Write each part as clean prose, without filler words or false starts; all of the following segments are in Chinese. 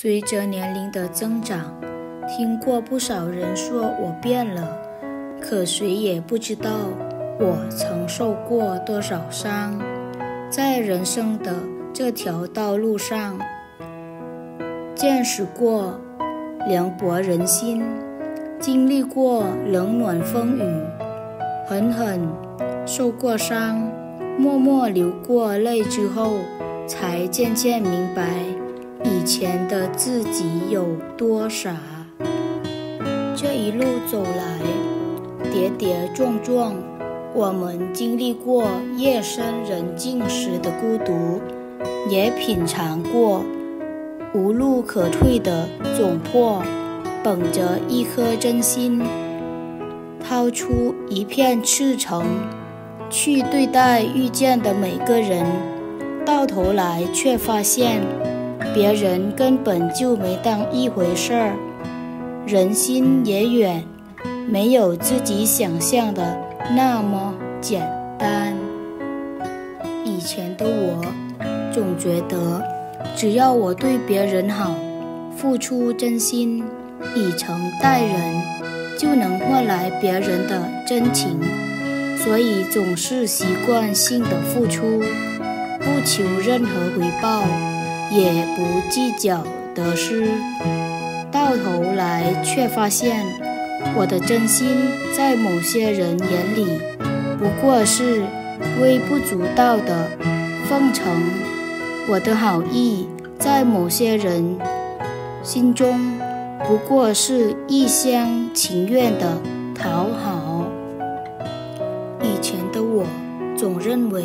随着年龄的增长，听过不少人说我变了，可谁也不知道我曾受过多少伤。在人生的这条道路上，见识过凉薄人心，经历过冷暖风雨，狠狠受过伤，默默流过泪之后，才渐渐明白以前的自己有多傻。这一路走来，跌跌撞撞，我们经历过夜深人静时的孤独，也品尝过无路可退的窘迫。捧着一颗真心，掏出一片赤诚，去对待遇见的每个人，到头来却发现别人根本就没当一回事儿。人心也远，没有自己想象的那么简单。以前的我总觉得只要我对别人好，付出真心，以诚待人，就能换来别人的真情，所以总是习惯性的付出，不求任何回报，也不计较得失。到头来却发现，我的真心在某些人眼里不过是微不足道的奉承，我的好意在某些人心中不过是一厢情愿的讨好。以前的我总认为，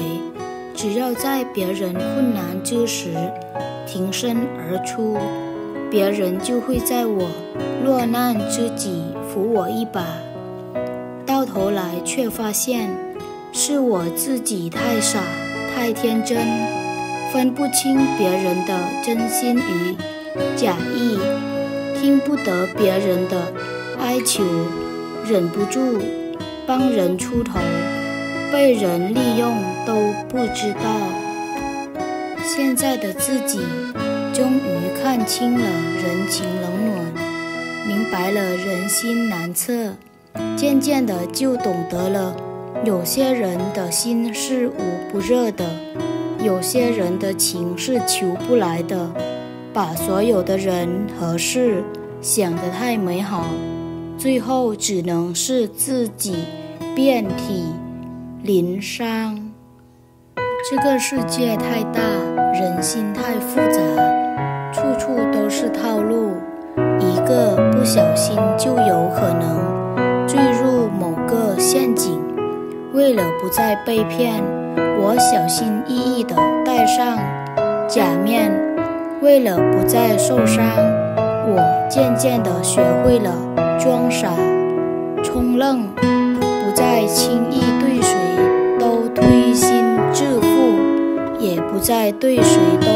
只要在别人困难之时挺身而出，别人就会在我落难之际扶我一把。到头来却发现，是我自己太傻太天真，分不清别人的真心与假意，听不得别人的哀求，忍不住帮人出头，被人利用都不知道。现在的自己终于看清了人情冷暖，明白了人心难测，渐渐的就懂得了，有些人的心是捂不热的，有些人的情是求不来的。把所有的人和事想得太美好，最后只能是自己遍体鳞伤。这个世界太大，人心太复杂，处处都是套路，一个不小心就有可能坠入某个陷阱。为了不再被骗，我小心翼翼地戴上假面，为了不再受伤，我渐渐地学会了装傻充愣，不再轻易对谁都推心置腹，也不再对谁都